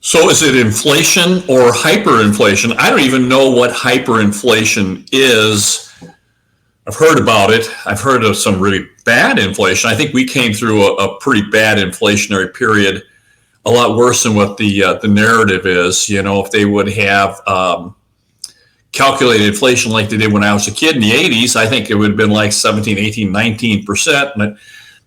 So is it inflation or hyperinflation? I don't even know what hyperinflation is. I've heard about it. I've heard of some really bad inflation. I think we came through a pretty bad inflationary period, a lot worse than what the narrative is. You know, if they would have calculated inflation like they did when I was a kid in the 80s, I think it would have been like 17, 18, 19%.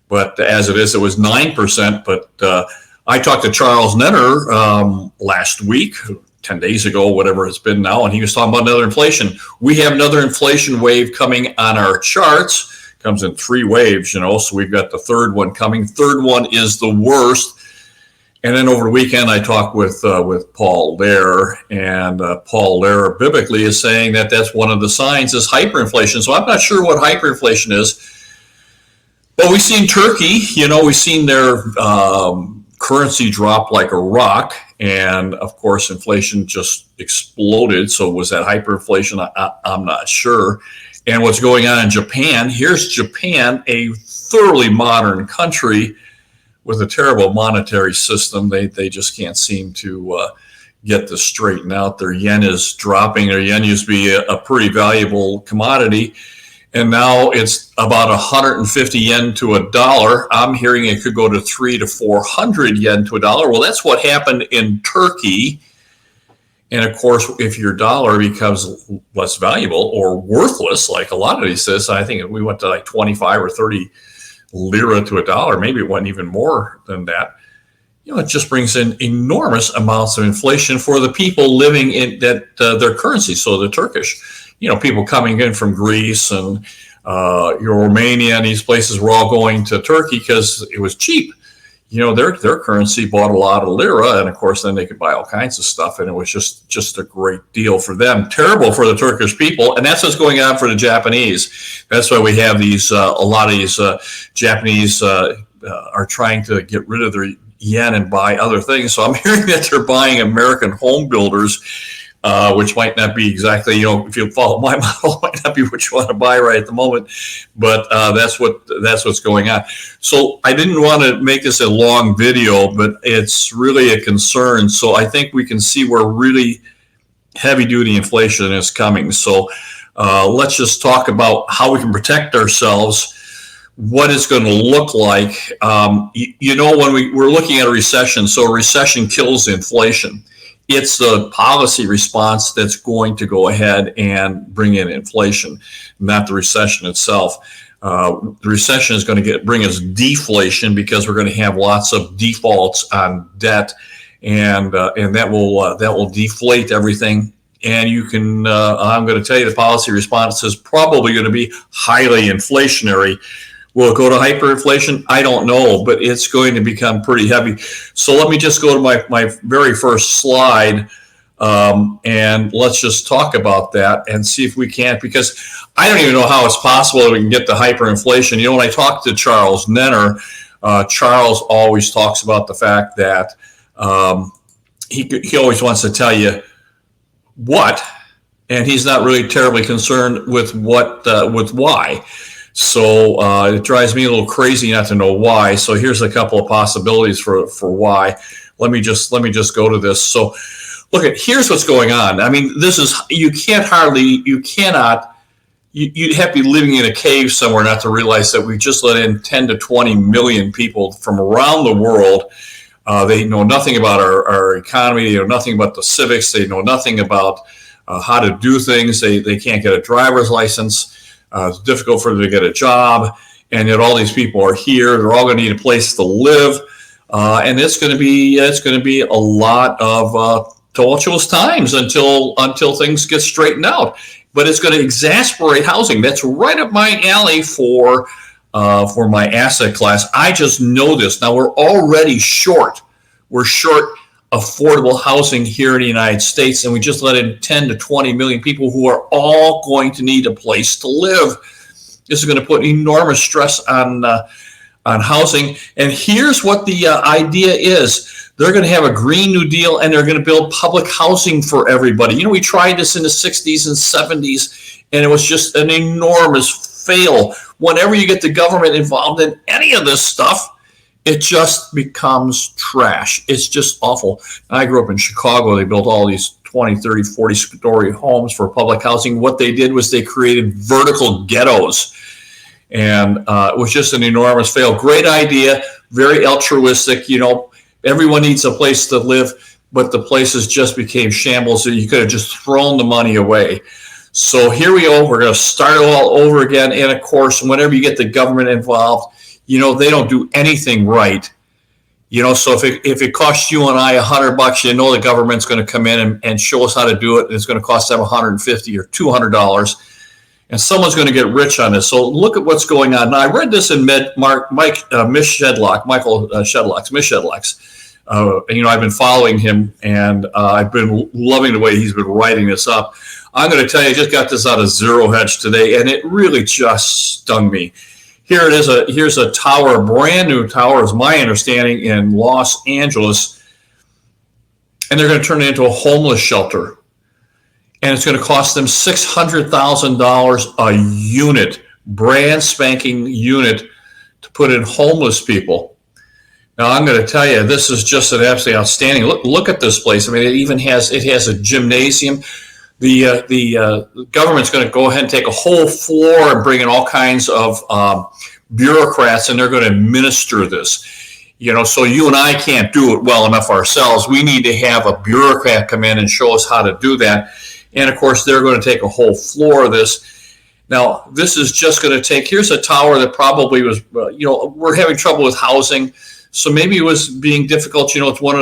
But as it is, it was 9%. But I talked to Charles Nenner last week, 10 days ago, whatever it's been now, and he was talking about another inflation. We have another inflation wave coming on our charts. Comes in three waves, you know, so we've got the third one coming. Third one is the worst. And then over the weekend, I talked with Paul Lehrer, and Paul Lehrer biblically is saying that that's one of the signs is hyperinflation. So I'm not sure what hyperinflation is. But we've seen Turkey, you know, we've seen their currency drop like a rock. And of course, inflation just exploded. So was that hyperinflation? I'm not sure. And what's going on in Japan? Here's Japan, a thoroughly modern country with a terrible monetary system. They just can't seem to get this straightened out. Their yen is dropping. Their yen used to be a pretty valuable commodity. And now it's about 150 yen to a dollar. I'm hearing it could go to 300 to 400 yen to a dollar. Well, that's what happened in Turkey. And of course, if your dollar becomes less valuable or worthless, like a lot of these says, I think we went to like 25 or 30 lira to a dollar, maybe it went even more than that. You know, it just brings in enormous amounts of inflation for the people living in that their currency. So the Turkish. You know, people coming in from Greece and Romania and these places were all going to Turkey because it was cheap. You know, their currency bought a lot of lira, and of course, then they could buy all kinds of stuff, and it was just a great deal for them. Terrible for the Turkish people, and that's what's going on for the Japanese. That's why we have these a lot of these Japanese are trying to get rid of their yen and buy other things. So I'm hearing that they're buying American home builders. Which might not be exactly, you know, if you follow my model, might not be what you want to buy right at the moment, but that's what's going on. So I didn't want to make this a long video, but it's really a concern. So I think we can see where really heavy-duty inflation is coming. So let's just talk about how we can protect ourselves, what it's going to look like. You know, when we're looking at a recession, so a recession kills inflation. It's the policy response that's going to go ahead and bring in inflation, not the recession itself. The recession is going to bring us deflation because we're going to have lots of defaults on debt, and that will deflate everything. And you can, I'm going to tell you, the policy response is probably going to be highly inflationary. Will it go to hyperinflation? I don't know, but it's going to become pretty heavy. So let me just go to my very first slide, and let's just talk about that and see if we can't, because I don't even know how it's possible that we can get to hyperinflation. You know, when I talk to Charles Nenner, Charles always talks about the fact that he always wants to tell you what, and he's not really terribly concerned with with why. So it drives me a little crazy not to know why. So here's a couple of possibilities for why. Let me just go to this. So look here's what's going on. I mean, this is, you'd have to be living in a cave somewhere not to realize that we just let in 10 to 20 million people from around the world. They know nothing about our economy. They know nothing about the civics. They know nothing about how to do things. They can't get a driver's license. It's difficult for them to get a job, and yet all these people are here. They're all going to need a place to live, and it's going to be a lot of tumultuous times until things get straightened out. But it's going to exasperate housing. That's right up my alley for my asset class. I just know this. Now we're already short. We're short affordable housing here in the United States, and we just let in 10 to 20 million people who are all going to need a place to live. This is going to put enormous stress on housing. And here's what the idea is. They're going to have a Green New Deal, and they're going to build public housing for everybody. You know, we tried this in the 60s and 70s, and it was just an enormous fail. Whenever you get the government involved in any of this stuff, It just becomes trash. It's just awful. I grew up in Chicago. They built all these 20, 30, 40-story homes for public housing. What they did was they created vertical ghettos. And it was just an enormous fail. Great idea, very altruistic. Everyone needs a place to live, but the places just became shambles. You could have just thrown the money away. So here we go. We're going to start it all over again. And of course, whenever you get the government involved, they don't do anything right. So if it costs you and I $100, the government's going to come in and show us how to do it. And it's going to cost them $150 or $200. And someone's going to get rich on this. So look at what's going on. Now, I read this in Michael Shedlock's. I've been following him, and I've been loving the way he's been writing this up. I'm going to tell you, I just got this out of Zero Hedge today, and it really just stung me. Here it is. Here's a tower, a brand new tower, is my understanding, in Los Angeles, and they're going to turn it into a homeless shelter. And it's going to cost them $600,000 a unit, brand spanking unit, to put in homeless people. Now, I'm going to tell you, this is just an absolutely outstanding. Look at this place. I mean, it has a gymnasium. The government's going to go ahead and take a whole floor and bring in all kinds of bureaucrats, and they're going to administer this. So you and I can't do it well enough ourselves. We need to have a bureaucrat come in and show us how to do that. And of course, they're going to take a whole floor of this. Now, this is just going to take, here's a tower that probably was, we're having trouble with housing. So maybe it was being difficult. It's one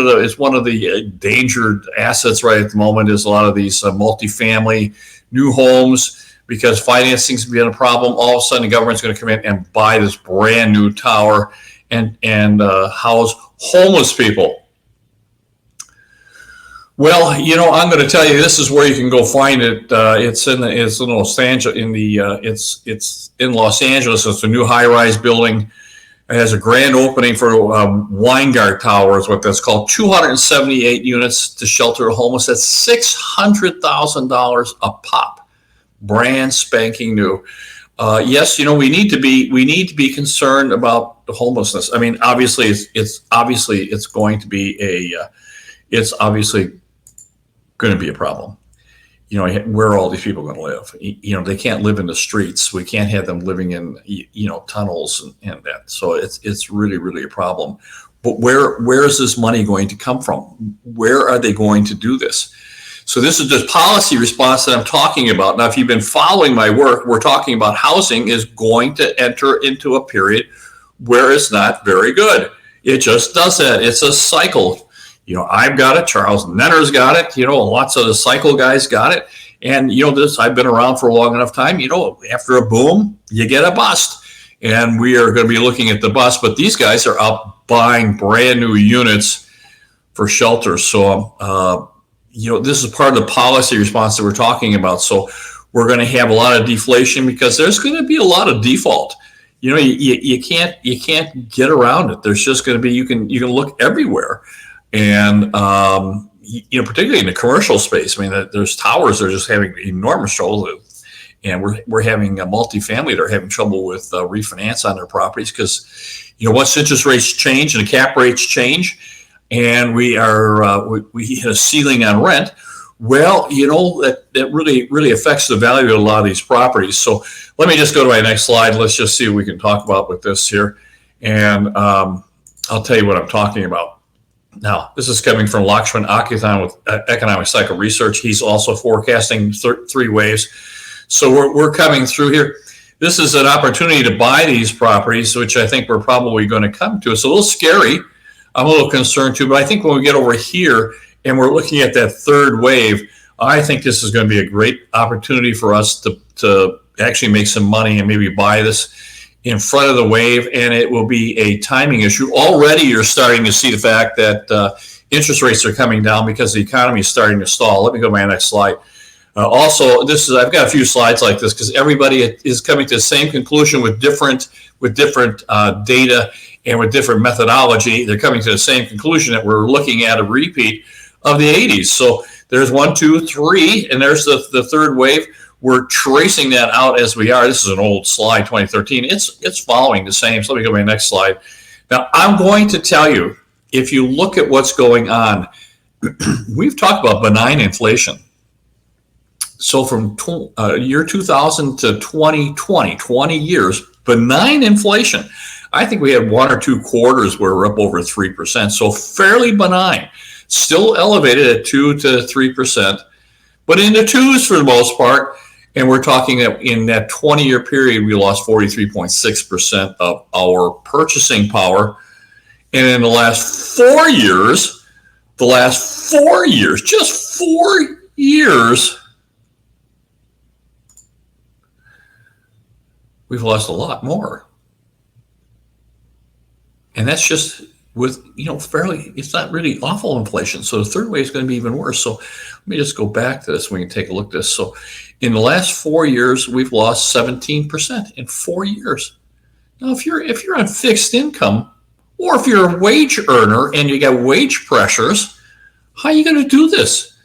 of the endangered assets right at the moment is a lot of these multifamily new homes, because financing's been a problem. All of a sudden, the government's going to come in and buy this brand new tower and house homeless people. Well, I'm going to tell you, this is where you can go find it. It's in Los Angeles. It's in Los Angeles. It's a new high-rise building. It has a grand opening for Weingart Tower, is what that's called. 278 units to shelter homeless. That's $600,000 a pop, brand spanking new. Yes, we need to be concerned about the homelessness. I mean, obviously, it's going to be it's obviously going to be a problem. Where are all these people going to live? They can't live in the streets. We can't have them living in, tunnels and that. So it's really, really a problem. But where is this money going to come from? Where are they going to do this? So this is the policy response that I'm talking about. Now, if you've been following my work, we're talking about housing is going to enter into a period where it's not very good. It just does that. It's a cycle. I've got it. Charles Nenner's got it. Lots of the cycle guys got it. And, I've been around for a long enough time. After a boom, you get a bust. And we are going to be looking at the bust. But these guys are out buying brand new units for shelters. So, this is part of the policy response that we're talking about. So we're going to have a lot of deflation because there's going to be a lot of default. You can't get around it. There's just going to be, you can look everywhere. And, particularly in the commercial space, I mean, there's towers that are just having enormous trouble. And we're having a multifamily that are having trouble with refinance on their properties because, once interest rates change and the cap rates change and we hit a ceiling on rent, well, that really, really affects the value of a lot of these properties. So let me just go to my next slide. Let's just see what we can talk about with this here. And I'll tell you what I'm talking about. Now, this is coming from Lakshman Akithan with Economic Cycle Research. He's also forecasting three waves. So we're coming through here. This is an opportunity to buy these properties, which I think we're probably going to come to. It's a little scary. I'm a little concerned too, but I think when we get over here and we're looking at that third wave, I think this is going to be a great opportunity for us to actually make some money and maybe buy this in front of the wave, and it will be a timing issue. Already you're starting to see the fact that interest rates are coming down because the economy is starting to stall. Let me go to my next slide. Also, I've got a few slides like this because everybody is coming to the same conclusion with different data and with different methodology. They're coming to the same conclusion that we're looking at a repeat of the 80s. So there's 1, 2, 3, and there's the third wave. We're tracing that out as we are. This is an old slide, 2013. It's following the same. So let me go to my next slide. Now, I'm going to tell you, if you look at what's going on, we've talked about benign inflation. So from year 2000 to 2020, 20 years, benign inflation. I think we had 1 or 2 quarters where we're up over 3%. So fairly benign, still elevated at 2 to 3%, but in the twos for the most part. And we're talking that in that 20-year period, we lost 43.6% of our purchasing power. And in the last 4 years, just 4 years, we've lost a lot more. And that's just with, fairly, it's not really awful inflation. So the third wave is going to be even worse. So let me just go back to this. We can take a look at this. So in the last 4 years, we've lost 17% in 4 years. Now, if you're on fixed income, or if you're a wage earner and you got wage pressures, how are you going to do this?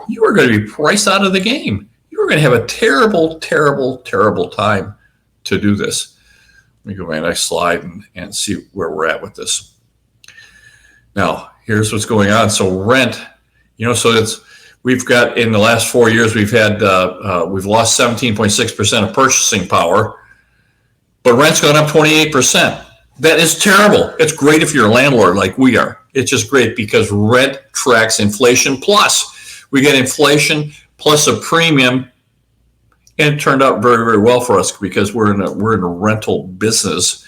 You are going to be priced out of the game. You're going to have a terrible, terrible, terrible time to do this. Let me go to my next slide and see where we're at with this. Now, here's what's going on. So rent, we've got in the last 4 years, we've lost 17.6% of purchasing power, but rent's gone up 28%. That is terrible. It's great if you're a landlord like we are. It's just great because rent tracks inflation plus. We get inflation plus a premium, and it turned out very, very well for us because we're in a rental business.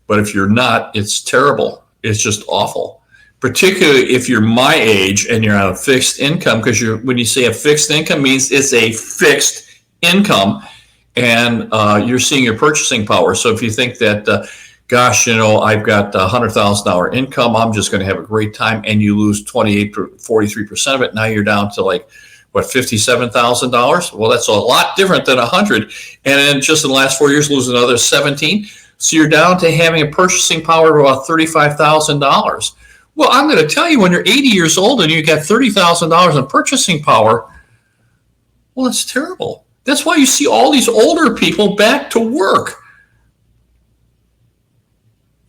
But if you're not, it's terrible. It's just awful. Particularly if you're my age and you're on a fixed income, because when you say a fixed income means it's a fixed income, and you're seeing your purchasing power. So if you think that, I've got $100,000 income, I'm just going to have a great time, and you lose 43% of it, now you're down to $57,000? Well, that's a lot different than 100. And then just in the last 4 years, lose another 17. So you're down to having a purchasing power of about $35,000. Well, I'm going to tell you, when you're 80 years old and you got $30,000 in purchasing power, well, it's terrible. That's why you see all these older people back to work.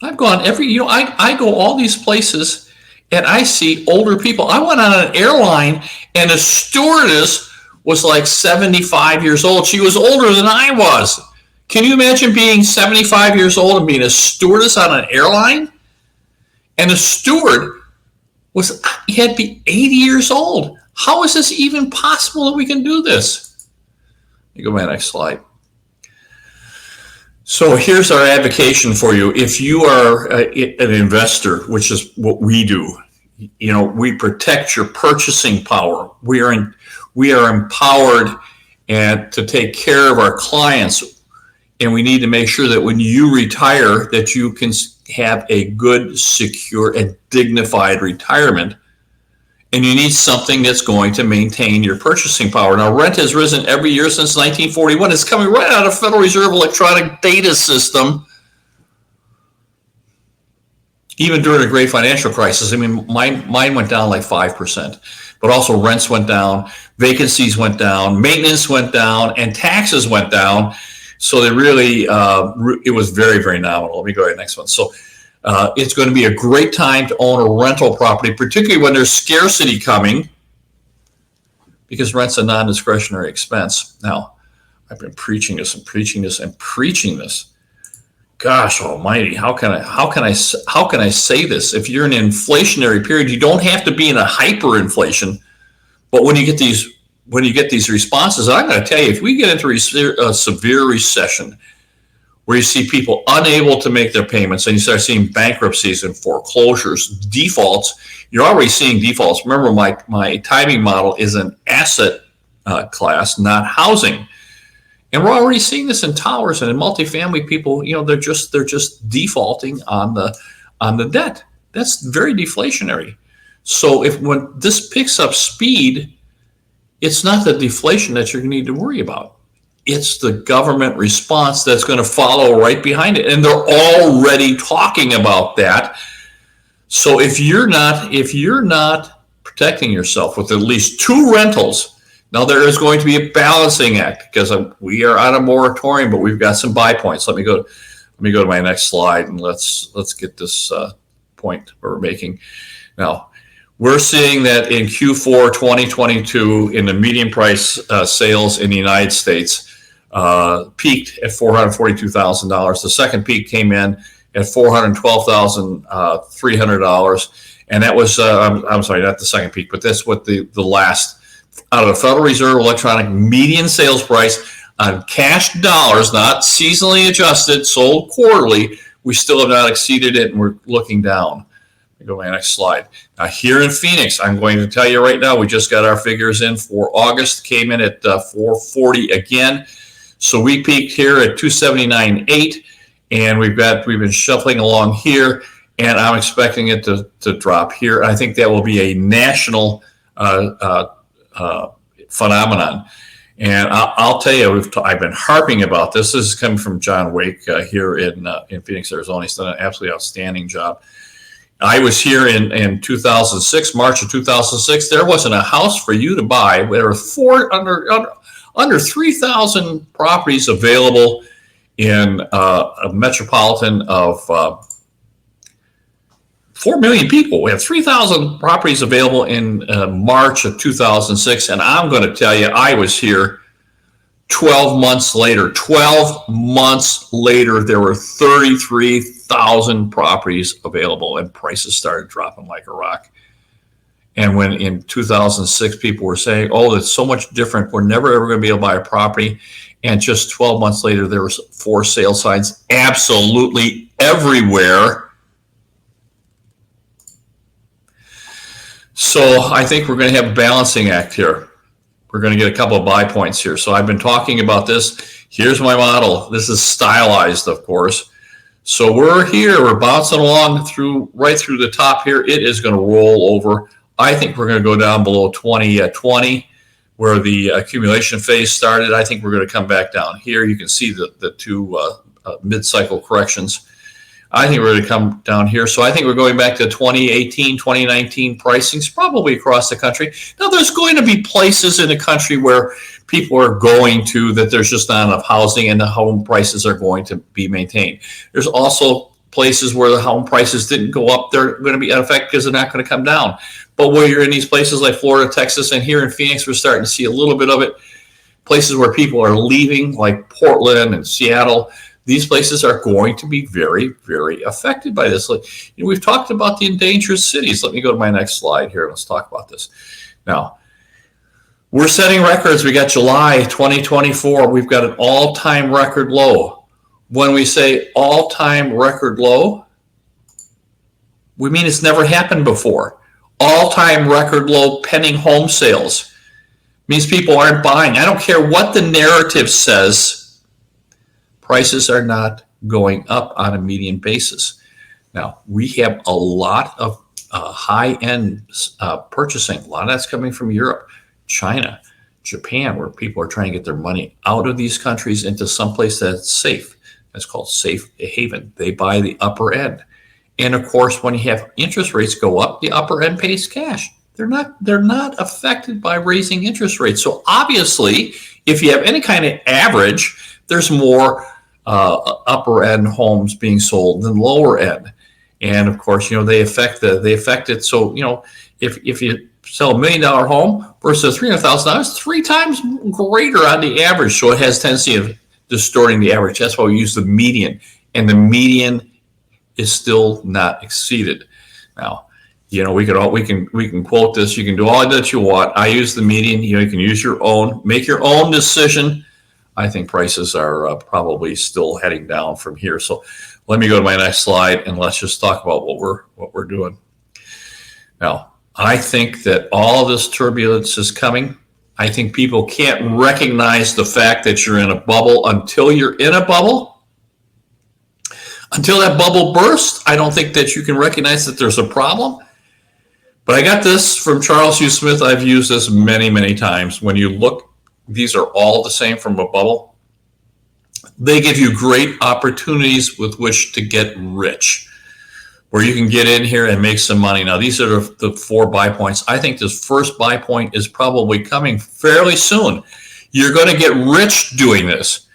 I've gone I go all these places and I see older people. I went on an airline and a stewardess was like 75 years old. She was older than I was. Can you imagine being 75 years old and being a stewardess on an airline? And the steward he had to be 80 years old. How is this even possible that we can do this? Let me go to my next slide. So here's our advocation for you. If you are an investor, which is what we do, we protect your purchasing power. We are empowered and to take care of our clients. And we need to make sure that when you retire, that you can have a good, secure, and dignified retirement. And you need something that's going to maintain your purchasing power. Now, rent has risen every year since 1941. It's coming right out of Federal Reserve electronic data system. Even during the great financial crisis, mine went down like 5%, but also rents went down, vacancies went down, maintenance went down, and taxes went down. So they really, it was very, very nominal. Let me go to the next one. So it's going to be a great time to own a rental property, particularly when there's scarcity coming, because rent's a non-discretionary expense. Now, I've been preaching this and preaching this and preaching this. Gosh almighty, how can I say this? If you're in an inflationary period, you don't have to be in a hyperinflation, but when you get these responses, I'm going to tell you, if we get into a severe recession where you see people unable to make their payments and you start seeing bankruptcies and foreclosures, defaults, you're already seeing defaults. Remember, my timing model is an asset class, not housing. And we're already seeing this in towers and in multifamily. People, they're just defaulting on the debt. That's very deflationary. So when this picks up speed, it's not the deflation that you're going to need to worry about. It's the government response that's going to follow right behind it. And they're already talking about that. So if you're not protecting yourself with at least 2 rentals, now there is going to be a balancing act because we are on a moratorium, but we've got some buy points. Let me me go to my next slide, and let's get this point we're making. Now, we're seeing that in Q4 2022, in the median price sales in the United States, peaked at $442,000. The second peak came in at $412,300, and that was I'm sorry, not the second peak, but that's what the last out of the Federal Reserve electronic median sales price on cash dollars, not seasonally adjusted, sold quarterly. We still have not exceeded it, and we're looking down. Go to my next slide. Now, here in Phoenix, I'm going to tell you right now, we just got our figures in for August, came in at 440 again. So we peaked here at 279.8, and we've been shuffling along here, and I'm expecting it to drop here. I think that will be a national phenomenon. And I'll tell you, I've been harping about this. This is coming from John Wake here in Phoenix, Arizona. He's done an absolutely outstanding job. I was here in 2006, March of 2006. There wasn't a house for you to buy. There were under 3,000 properties available in a metropolitan of 4 million people. We have 3,000 properties available in March of 2006. And I'm going to tell you, I was here 12 months later. 12 months later, there were 33,000 properties available, and prices started dropping like a rock. And when in 2006, people were saying, oh, it's so much different, we're never ever going to be able to buy a property. And just 12 months later, there was for sale signs absolutely everywhere. So I think we're going to have a balancing act here. We're going to get a couple of buy points here. So I've been talking about this. Here's my model. This is stylized, of course. So we're here. We're bouncing along right through the top here. It is going to roll over. I think we're going to go down below 2020, where the accumulation phase started. I think we're going to come back down here. You can see the two mid-cycle corrections. I think we're going to come down here. So I think we're going back to 2018, 2019 pricings, probably across the country. Now, there's going to be places in the country where people are going to that there's just not enough housing and the home prices are going to be maintained. There's also places where the home prices didn't go up. They're going to be in effect because they're not going to come down. But where you're in these places like Florida, Texas, and here in Phoenix, we're starting to see a little bit of it. Places where people are leaving, like Portland and Seattle, these places are going to be very, very affected by this. We've talked about the endangered cities. Let me go to my next slide here. Let's talk about this. Now, we're setting records. We got July 2024. We've got an all-time record low. When we say all-time record low, we mean it's never happened before. All-time record low pending home sales means people aren't buying. I don't care what the narrative says. Prices are not going up on a median basis. Now, we have a lot of high-end purchasing. A lot of that's coming from Europe, China, Japan, where people are trying to get their money out of these countries into someplace that's safe. That's called safe haven. They buy the upper end. And of course, when you have interest rates go up, the upper end pays cash. They're not affected by raising interest rates. So obviously, if you have any kind of average, there's more upper end homes being sold than lower end. And of course, they affect it. So, if you sell $1 million home versus $300,000, 3 times greater on the average. So it has tendency of distorting the average. That's why we use the median, and the median is still not exceeded. Now, we can quote this. You can do all that you want. I use the median. You can use your own, make your own decision. I think prices are probably still heading down from here. So let me go to my next slide, and let's just talk about what we're doing. Now, I think that all of this turbulence is coming. I think people can't recognize the fact that you're in a bubble until you're in a bubble. Until that bubble bursts, I don't think that you can recognize that there's a problem. But I got this from Charles Hugh Smith. I've used this many, many times. When you look, these are all the same from a bubble. They give you great opportunities with which to get rich, where you can get in here and make some money. Now, these are the 4 buy points. I think this first buy point is probably coming fairly soon. You're going to get rich doing this.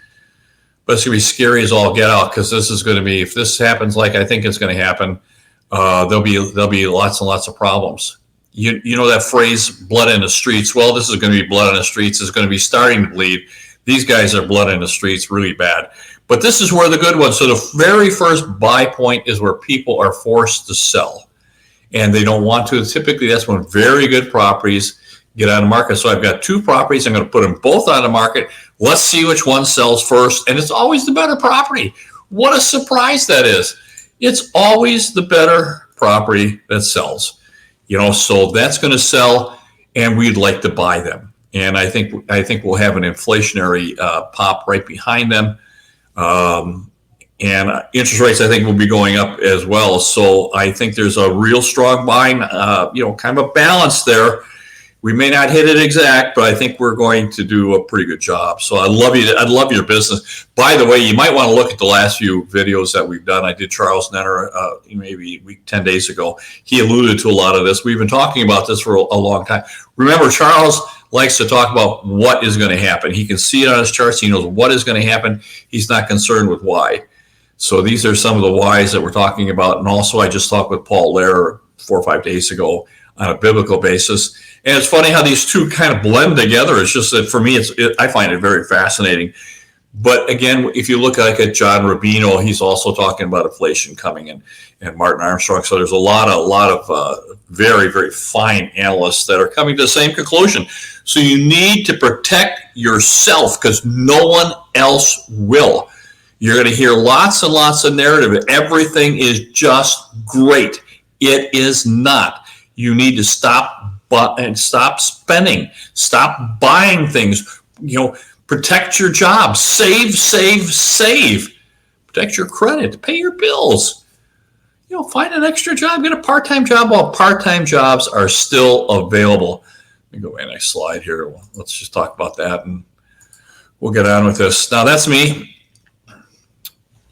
but it's going to be scary as all get out, because this is going to be, if this happens like I think it's going to happen, there'll be lots and lots of problems. You know that phrase, blood in the streets? Well, this is going to be blood in the streets. It's going to be starting to bleed. These guys are blood in the streets really bad. But this is where the good ones. So the very first buy point is where people are forced to sell, and they don't want to. Typically, that's when very good properties get on the market. So I've got 2 properties. I'm going to put them both on the market. Let's see which one sells first. And it's always the better property. What a surprise that is. It's always the better property that sells. So that's going to sell, and we'd like to buy them. And I think we'll have an inflationary pop right behind them. And interest rates, I think, will be going up as well. So I think there's a real strong buying, kind of a balance there. We may not hit it exact, but I think we're going to do a pretty good job. So I love your business. By the way, you might want to look at the last few videos that we've done. I did Charles Nenner maybe 10 days ago. He alluded to a lot of this. We've been talking about this for a long time. Remember, Charles likes to talk about what is going to happen. He can see it on his charts. He knows what is going to happen. He's not concerned with why. So these are some of the whys that we're talking about. And also, I just talked with Paul Lehrer 4 or 5 days ago on a biblical basis. And it's funny how these two kind of blend together. It's just that for me, I find it very fascinating. But again, if you look at John Rubino, he's also talking about inflation coming in, and Martin Armstrong. So there's a lot of very, very fine analysts that are coming to the same conclusion. So you need to protect yourself, because no one else will. You're going to hear lots and lots of narrative. Everything is just great. It is not. You need to stop spending, stop buying things. Protect your job, save. Protect your credit, pay your bills. Find an extra job, get a part-time job while part-time jobs are still available. Let me go to the next slide here. Let's just talk about that, and we'll get on with this. Now, that's me.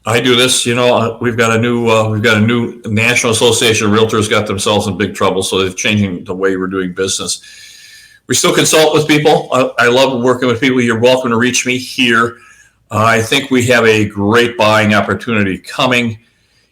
I do this. We've got a new National Association of Realtors got themselves in big trouble, so they're changing the way we're doing business. We still consult with people. I love working with people. You're welcome to reach me here. I think we have a great buying opportunity coming.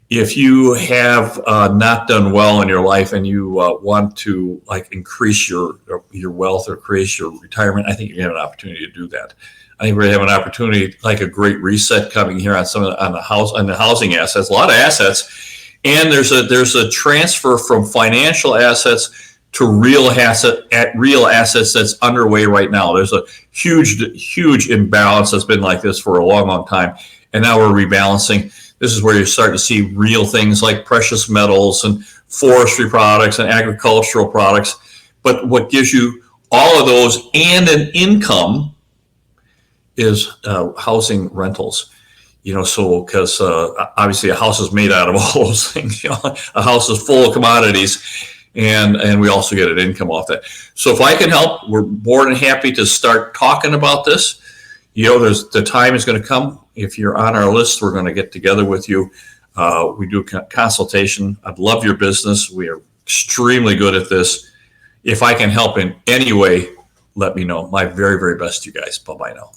If you have not done well in your life and you want to increase your wealth or increase your retirement, I think you have an opportunity to do that. I think we're going to have an opportunity, like a great reset coming here on the housing assets, a lot of assets, and there's a transfer from financial assets to real assets that's underway right now. There's a huge imbalance that's been like this for a long time, and now we're rebalancing. This is where you start to see real things like precious metals and forestry products and agricultural products. But what gives you all of those and an income is housing rentals. So because obviously a house is made out of all those things. A house is full of commodities, and we also get an income off that. So if I can help, we're more than happy to start talking about this. The time is going to come. If you're on our list, we're going to get together with you. We do a consultation. I'd love your business. We are extremely good at this. If I can help in any way, let me know. My very, very best, you guys. Bye-bye now.